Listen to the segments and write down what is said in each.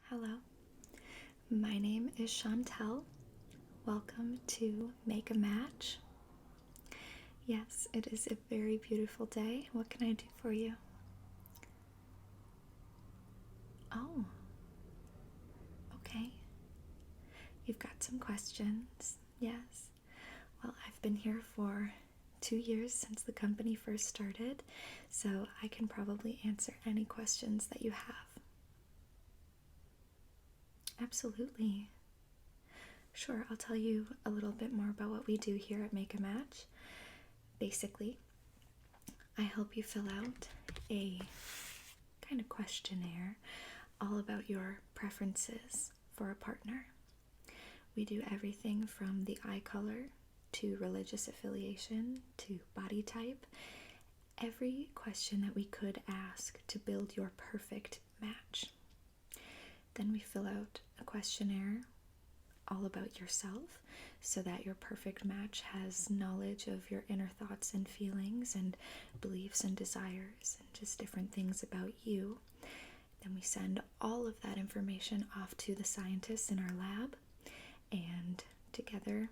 Hello, my name is Shontell. Welcome to Make a Match. Yes, it is a very beautiful day. What can I do for you? Oh, okay. You've got some questions. Yes. Well, I've been here for 2 years since the company first started, so I can probably answer any questions that you have. Absolutely. Sure, I'll tell you a little bit more about what we do here at Make a Match. Basically, I help you fill out a kind of questionnaire all about your preferences for a partner. We do everything from the eye color to religious affiliation to body type. Every question that we could ask to build your perfect match. Then we fill out a questionnaire all about yourself so that your perfect match has knowledge of your inner thoughts and feelings and beliefs and desires and just different things about you. Then we send all of that information off to the scientists in our lab, and together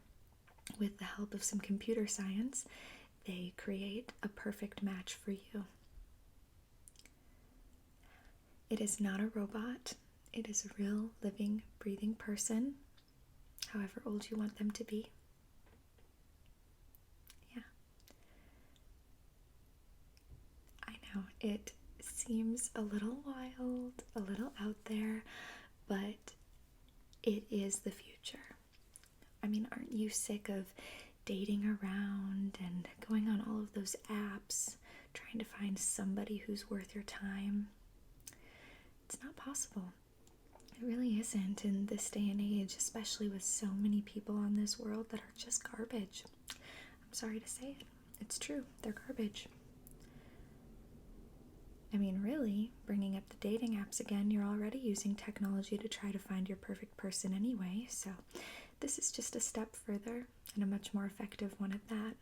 with the help of some computer science, they create a perfect match for you. It is not a robot. It is a real, living, breathing person, however old you want them to be. Yeah. I know, it seems a little wild, a little out there, but it is the future. I mean, aren't you sick of dating around and going on all of those apps, trying to find somebody who's worth your time? It's not possible. It really isn't in this day and age, especially with so many people on this world that are just garbage. I'm sorry to say it. It's true. They're garbage. I mean, really, bringing up the dating apps again, you're already using technology to try to find your perfect person anyway, so this is just a step further and a much more effective one at that.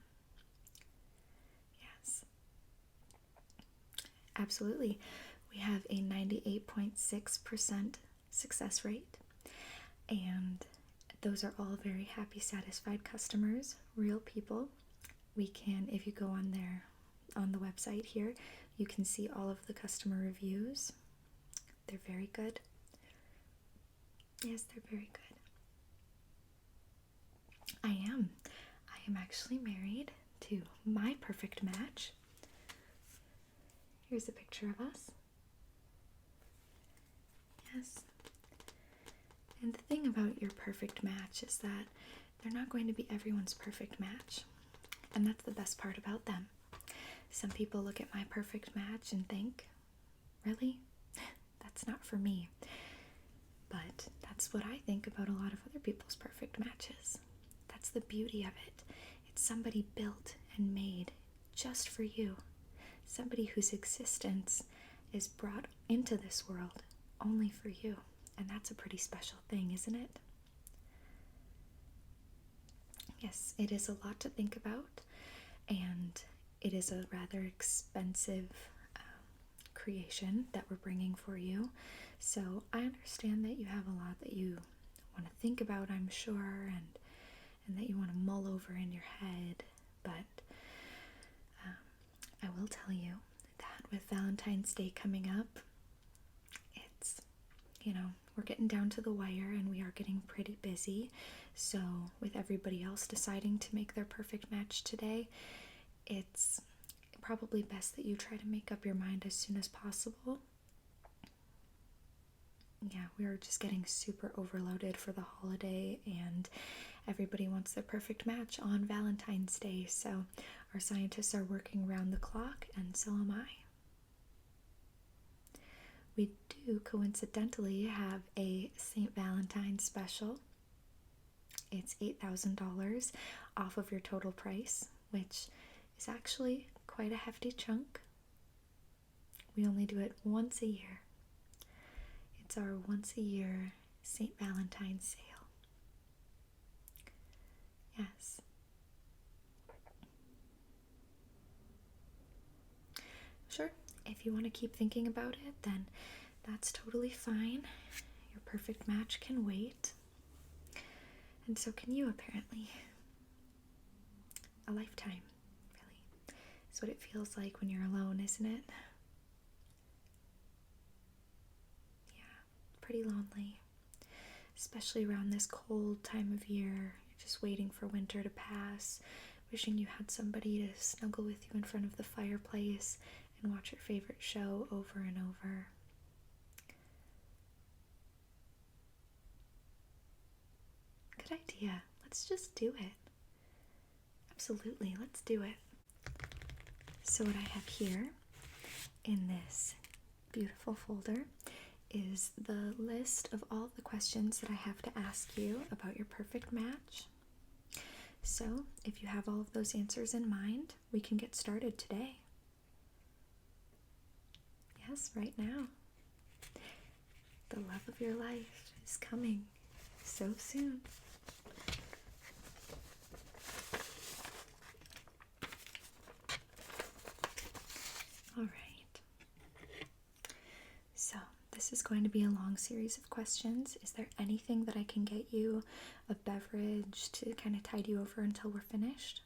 Yes. Absolutely. We have a 98.6% success rate, and those are all very happy, satisfied customers, real people. We can, if you go on the website here, you can see all of the customer reviews. They're very good. Yes, they're very good. I am actually married to my perfect match. Here's a picture of us. Yes. And the thing about your perfect match is that they're not going to be everyone's perfect match. And that's the best part about them. Some people look at my perfect match and think, really? That's not for me. But that's what I think about a lot of other people's perfect matches. That's the beauty of it. It's somebody built and made just for you. Somebody whose existence is brought into this world only for you. And that's a pretty special thing, isn't it? Yes, it is a lot to think about, and it is a rather expensive creation that we're bringing for you. So I understand that you have a lot that you want to think about, I'm sure, and that you want to mull over in your head. But I will tell you that with Valentine's Day coming up, it's, we're getting down to the wire and we are getting pretty busy. So with everybody else deciding to make their perfect match today, it's probably best that you try to make up your mind as soon as possible. Yeah, we are just getting super overloaded for the holiday, and everybody wants their perfect match on Valentine's Day, so our scientists are working round the clock, and so am I. We do coincidentally have a St. Valentine's special. It's $8,000 off of your total price, which is actually quite a hefty chunk. We only do it once a year. It's our once a year St. Valentine's sale. Yes. Sure, if you want to keep thinking about it, then that's totally fine. Your perfect match can wait. And so can you, apparently. A lifetime, really. It's what it feels like when you're alone, isn't it? Yeah, pretty lonely. Especially around this cold time of year. You're just waiting for winter to pass, wishing you had somebody to snuggle with you in front of the fireplace and watch your favorite show over and over. Good idea. Let's just do it. Absolutely, let's do it. So what I have here in this beautiful folder is the list of all the questions that I have to ask you about your perfect match. So if you have all of those answers in mind, we can get started today. Yes, right now. The love of your life is coming so soon. All right. So this is going to be a long series of questions. Is there anything that I can get you, a beverage to kind of tide you over until we're finished?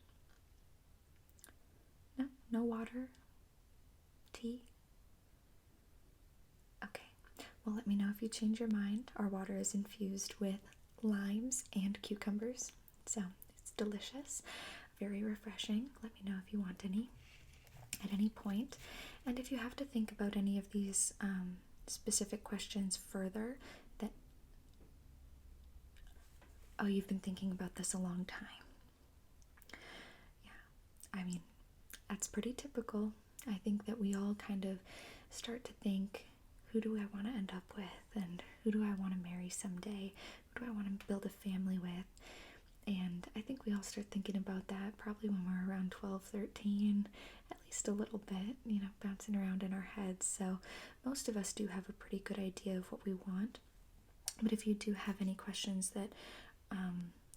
No? No water? Tea? Okay. Well, let me know if you change your mind. Our water is infused with limes and cucumbers, so it's delicious, very refreshing. Let me know if you want any at any point. And if you have to think about any of these specific questions further, that you've been thinking about this a long time. Yeah, I mean, that's pretty typical. I think that we all kind of start to think, who do I want to end up with, and who do I want to marry someday, who do I want to build a family with. And I think we all start thinking about that probably when we're around 12, 13, at least a little bit, bouncing around in our heads. So most of us do have a pretty good idea of what we want. But if you do have any questions that,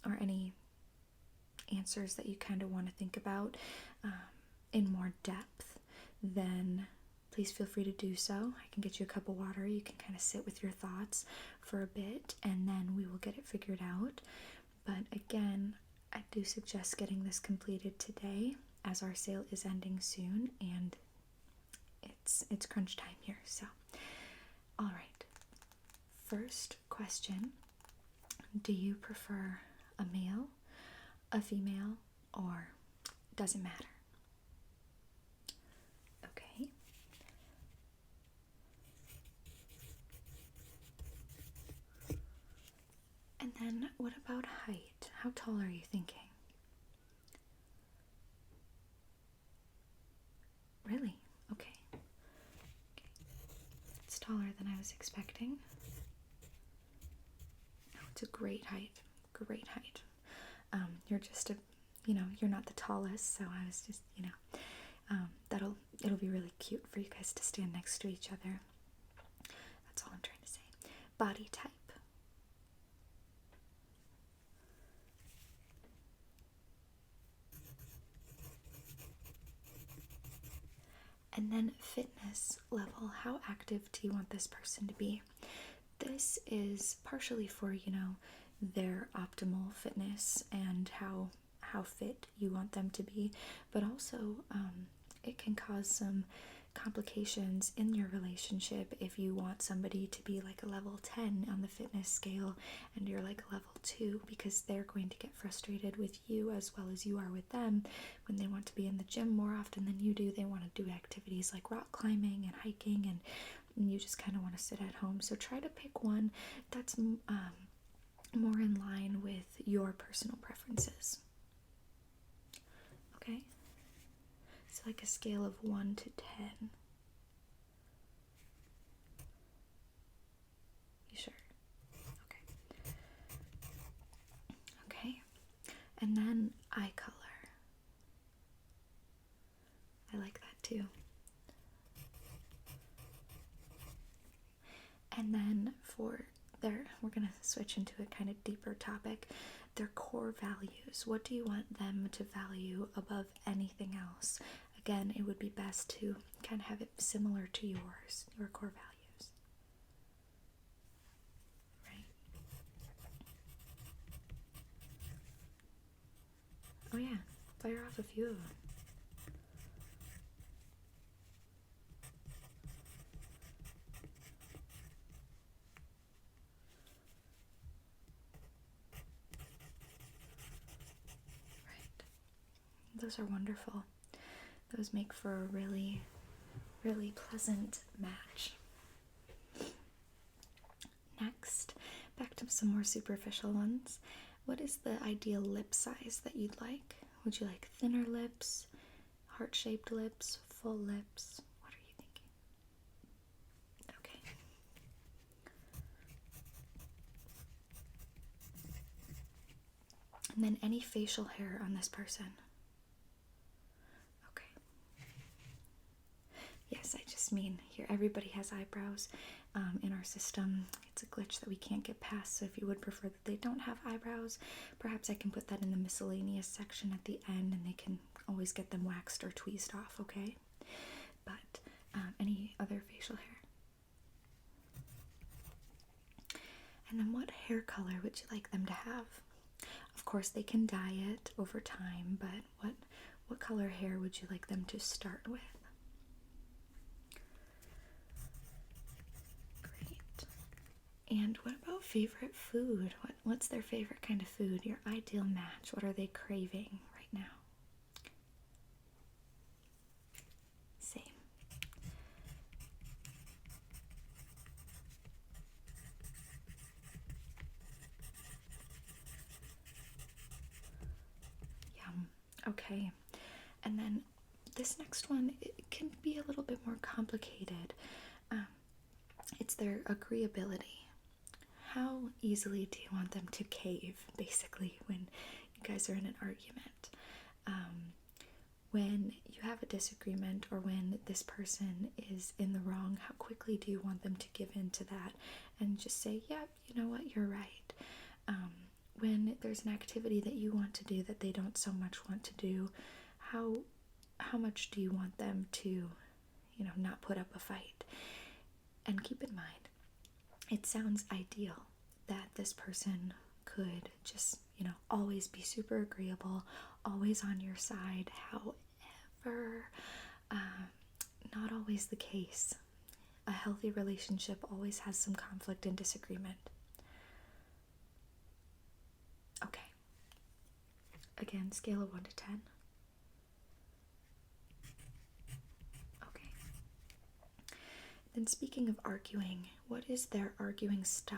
or any answers that you kind of want to think about in more depth, then please feel free to do so. I can get you a cup of water. You can kind of sit with your thoughts for a bit, and then we will get it figured out. But again, I do suggest getting this completed today, as our sale is ending soon, and it's crunch time here. So, all right. First question: do you prefer a male, a female, or doesn't matter? Okay. And then what about height? How tall are you thinking? Really? Okay. It's taller than I was expecting. No, it's a great height. Great height. You're just you're not the tallest, so I was just, it'll be really cute for you guys to stand next to each other. That's all I'm trying to say. Body type. And then fitness level. How active do you want this person to be? This is partially for, their optimal fitness and how fit you want them to be, but also it can cause some complications in your relationship if you want somebody to be like a level 10 on the fitness scale and you're like a level 2, because they're going to get frustrated with you as well as you are with them when they want to be in the gym more often than you do. They want to do activities like rock climbing and hiking, and you just kind of want to sit at home. So try to pick one that's more in line with your personal preferences. Okay? So like a scale of 1 to 10. You sure? Okay. Okay. And then eye color. I like that too. And then we're going to switch into a kind of deeper topic. Their core values. What do you want them to value above anything else? Again, it would be best to kind of have it similar to yours, your core values. yeah, fire off a few of them. Right. Those are wonderful. Those make for a really, really pleasant match. Next, back to some more superficial ones. What is the ideal lip size that you'd like? Would you like thinner lips, heart-shaped lips, full lips? What are you thinking? Okay. And then any facial hair on this person? Okay. Yes, I just mean here everybody has eyebrows in our system. It's a glitch that we can't get past, so if you would prefer that they don't have eyebrows, perhaps I can put that in the miscellaneous section at the end and they can always get them waxed or tweezed off, okay? But any other facial hair? And then what hair color would you like them to have? Of course, they can dye it over time, but what color hair would you like them to start with? Great. And what about favorite food? What's their favorite kind of food? Your ideal match. What are they craving right now? Same. Yum. Okay. And then this next one, it can be a little bit more complicated. It's their agreeability. How easily do you want them to cave, basically, when you guys are in an argument? When you have a disagreement or when this person is in the wrong, how quickly do you want them to give in to that and just say, yeah, you know what, you're right? When there's an activity that you want to do that they don't so much want to do, how much do you want them to, not put up a fight? And keep in mind, it sounds ideal that this person could just, always be super agreeable, always on your side. However, not always the case. A healthy relationship always has some conflict and disagreement. Okay. Again, scale of 1 to 10. Okay. Then speaking of arguing, what is their arguing style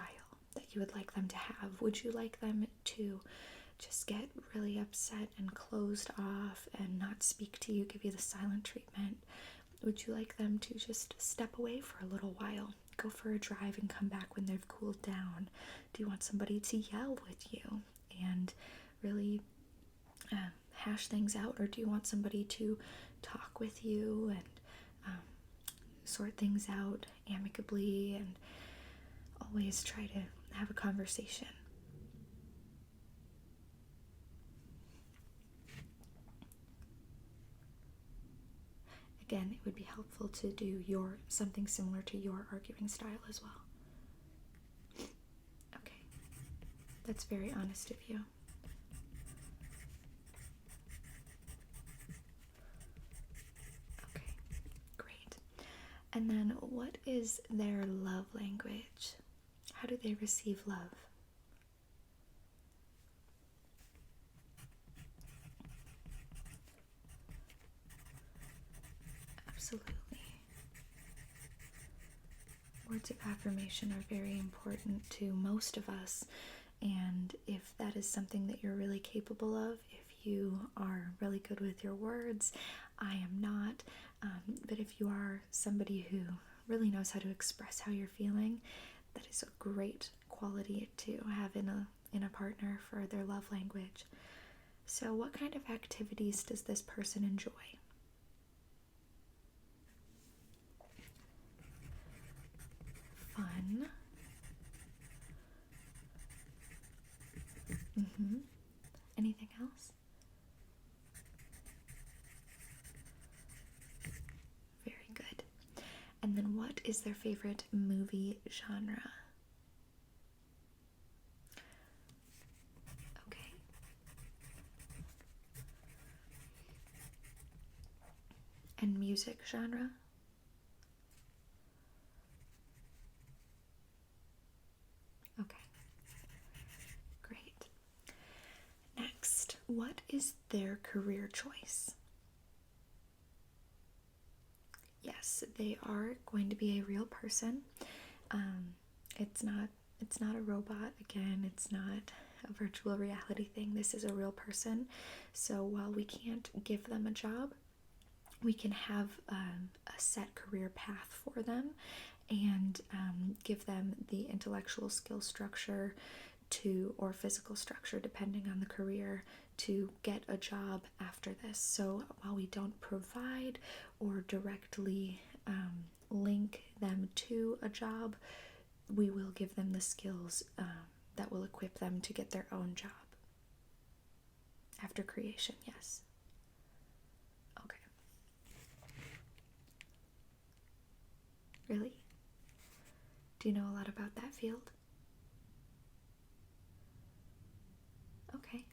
that you would like them to have? Would you like them to just get really upset and closed off and not speak to you, give you the silent treatment? Would you like them to just step away for a little while, go for a drive and come back when they've cooled down? Do you want somebody to yell with you and really hash things out, or do you want somebody to talk with you and sort things out amicably and always try to have a conversation? Again, it would be helpful to do something similar to your arguing style as well. Okay, that's very honest of you. Okay, great. And then what is their love language? How do they receive love? Absolutely. Words of affirmation are very important to most of us, and if that is something that you're really capable of, if you are really good with your words, I am not, but if you are somebody who really knows how to express how you're feeling, that is a great quality to have in a partner for their love language. So what kind of activities does this person enjoy? Fun. Anything else? Very good. And then what is their favorite movie genre? Okay. and music genre? Okay, great. Next, what is their career choice? Yes, they are going to be a real person. It's not a robot. Again, it's not a virtual reality thing. This is a real person. So while we can't give them a job, we can have a set career path for them and give them the intellectual skill structure or physical structure, depending on the career, to get a job after this. So while we don't provide or directly link them to a job, we will give them the skills that will equip them to get their own job after creation. Yes. Okay. Really? Do you know a lot about that field? Okay.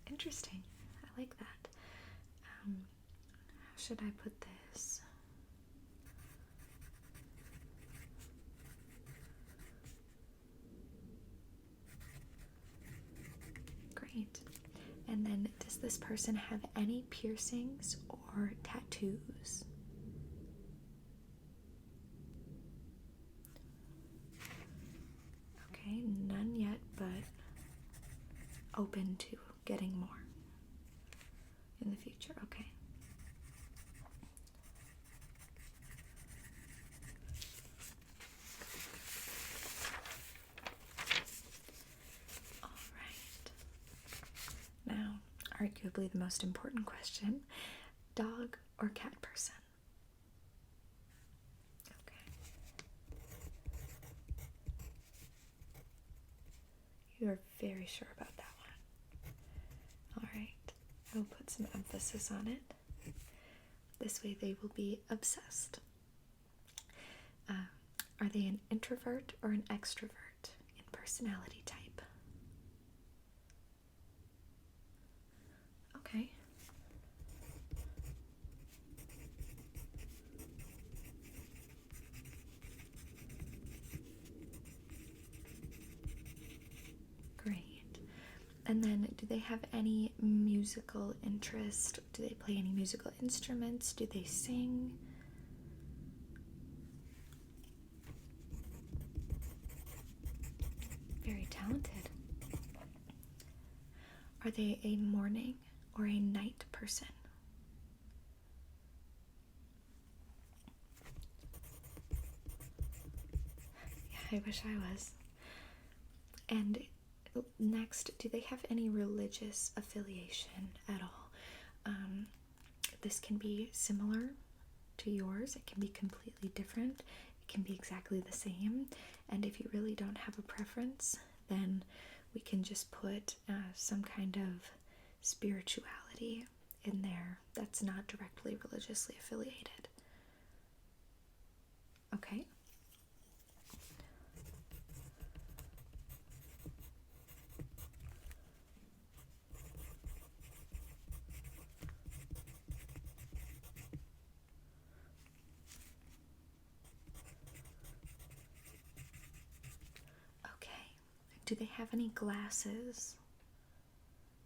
Interesting. I like that. How should I put this? Great. And then, does this person have any piercings or tattoos? Okay, none yet, but open to getting more in the future. Okay. All right. Now, arguably the most important question, dog or cat person? Okay. You are very sure about that one. All right. I will put some emphasis on it. This way they will be obsessed. Are they an introvert or an extrovert in personality type? Okay. Great. And then, do they have any musical interest? Do they play any musical instruments? Do they sing? Very talented. Are they a morning or a night person? Yeah, I wish I was. And next, do they have any religious affiliation at all? This can be similar to yours. It can be completely different. It can be exactly the same. And if you really don't have a preference, then we can just put some kind of spirituality in there that's not directly religiously affiliated. Okay? Okay. Do they have any glasses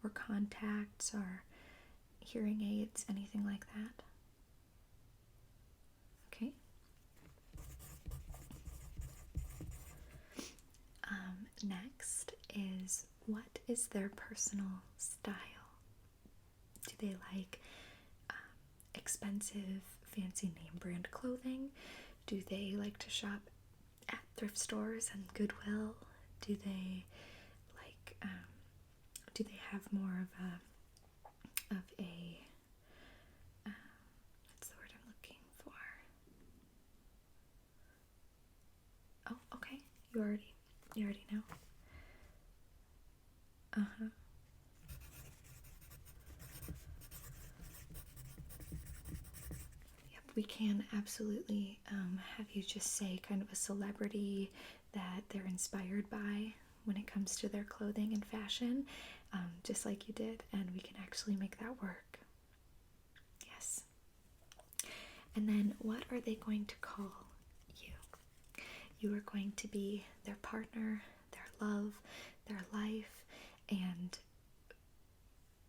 or contacts or hearing aids, anything like that? Okay. Next is, what is their personal style? Do they like expensive, fancy name brand clothing? Do they like to shop at thrift stores and Goodwill? Do they like, do they have more of a what's the word I'm looking for? Oh, okay. You already know. Uh-huh. Yep, we can absolutely have you just say kind of a celebrity that they're inspired by when it comes to their clothing and fashion, just like you did, and we can actually make that work. Yes. And then what are they going to call you? You are going to be their partner, their love, their life, and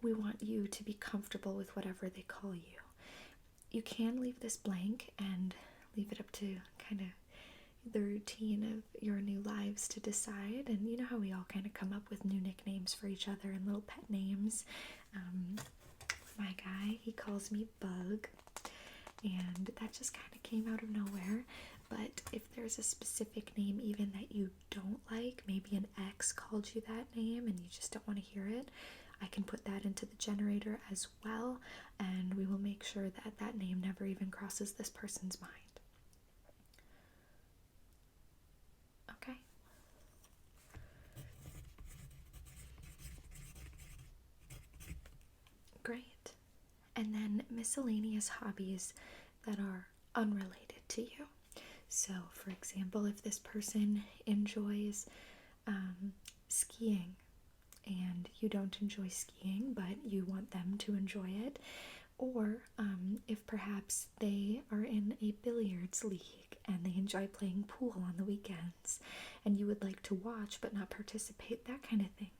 we want you to be comfortable with whatever they call you. You can leave this blank and leave it up to kind of the routine of your new lives to decide. And you know how we all kind of come up with new nicknames for each other and little pet names. My guy, he calls me Bug, and that just kind of came out of nowhere. But if there's a specific name even that you don't like, maybe an ex called you that name and you just don't want to hear it, I can put that into the generator as well, and we will make sure that that name never even crosses this person's mind. Okay? Great. And then miscellaneous hobbies that are unrelated to you. So, for example, if this person enjoys skiing, and you don't enjoy skiing, but you want them to enjoy it, or if perhaps they are in a billiards league and they enjoy playing pool on the weekends, and you would like to watch but not participate, that kind of thing.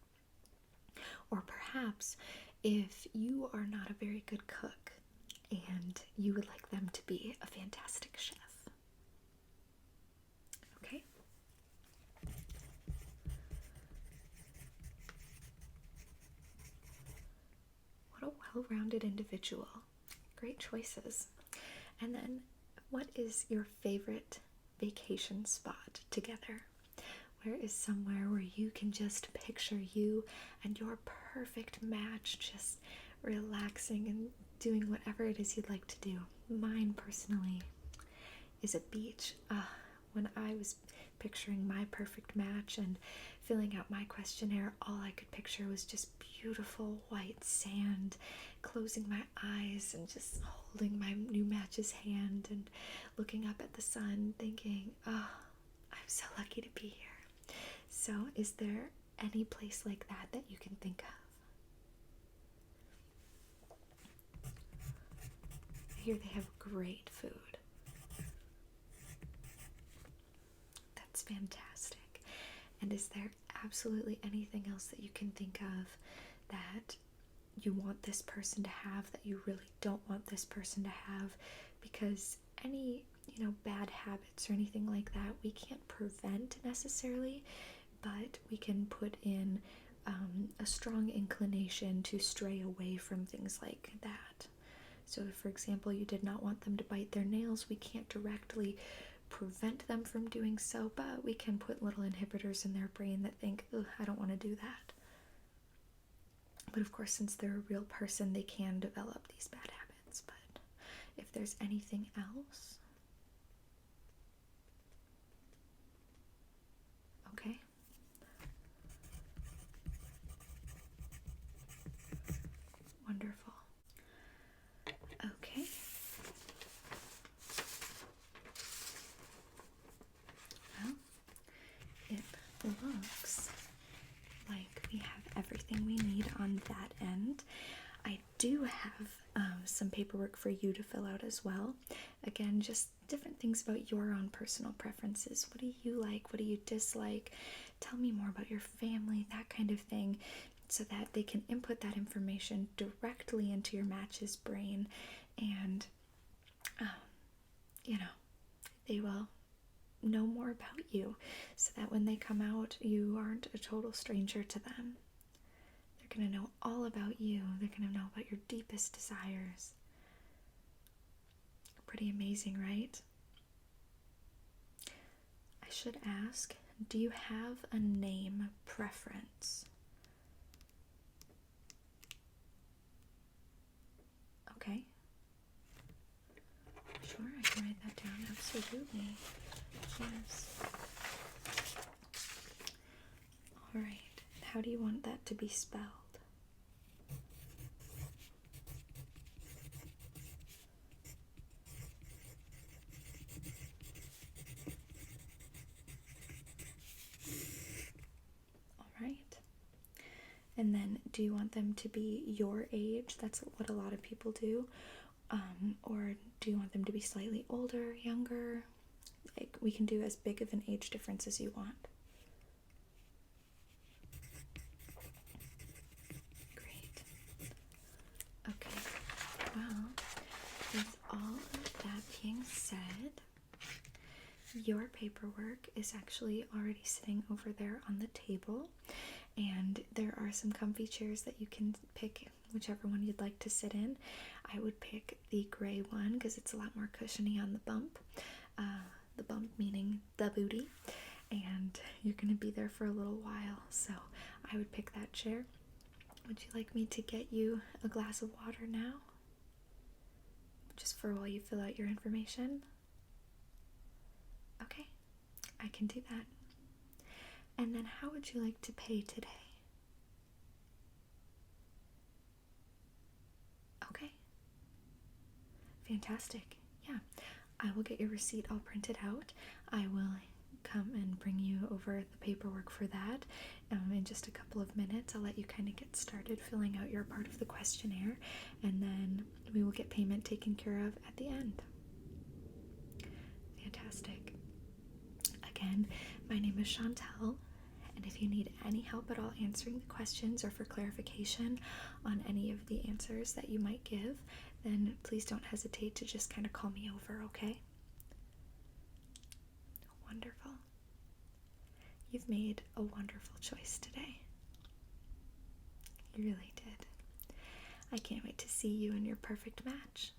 Or perhaps if you are not a very good cook and you would like them to be a fantastic chef. Okay? What a well-rounded individual. Great choices. And then, what is your favorite vacation spot together? Where is somewhere where you can just picture you and your perfect match just relaxing and doing whatever it is you'd like to do? Mine, personally, is a beach. When I was picturing my perfect match and filling out my questionnaire, all I could picture was just beautiful white sand, closing my eyes and just holding my new match's hand and looking up at the sun, thinking, oh, I'm so lucky to be here. So, is there any place like that that you can think of? I hear they have great food. That's fantastic. And is there absolutely anything else that you can think of that you want this person to have that you really don't want this person to have? Because any, bad habits or anything like that, we can't prevent necessarily, but we can put in a strong inclination to stray away from things like that. So if, for example, you did not want them to bite their nails, we can't directly prevent them from doing so, but we can put little inhibitors in their brain that think, oh, I don't want to do that. But of course, since they're a real person, they can develop these bad habits. But if there's anything else, okay. Wonderful. Okay. Well, it looks like we have everything we need on that end. I do have some paperwork for you to fill out as well. Again, just different things about your own personal preferences. What do you like? What do you dislike? Tell me more about your family, that kind of thing, so that they can input that information directly into your match's brain, and they will know more about you, so that when they come out, you aren't a total stranger to them. They're going to know all about you. They're going to know about your deepest desires. Pretty amazing, right? I should ask, do you have a name preference? Okay. Sure, I can write that down. Absolutely. Yes. Alright. How do you want that to be spelled? Alright. And then, do you want them to be your age? That's what a lot of people do. Or do you want them to be slightly older, younger? Like, we can do as big of an age difference as you want. Great. Okay. Well, with all of that being said, your paperwork is actually already sitting over there on the table, and there are some comfy chairs that you can pick whichever one you'd like to sit in. I would pick the gray one because it's a lot more cushiony on the bump. The bump meaning the booty, and you're going to be there for a little while, so I would pick that chair. Would you like me to get you a glass of water now? Just for while you fill out your information? Okay, I can do that. And then how would you like to pay today? Okay. Fantastic. Yeah, I will get your receipt all printed out. I will come and bring you over the paperwork for that in just a couple of minutes. I'll let you kind of get started filling out your part of the questionnaire, and then we will get payment taken care of at the end. Fantastic. Again, my name is Shontell, and if you need any help at all answering the questions or for clarification on any of the answers that you might give, then please don't hesitate to just kind of call me over, okay? Wonderful. You've made a wonderful choice today. You really did. I can't wait to see you in your perfect match.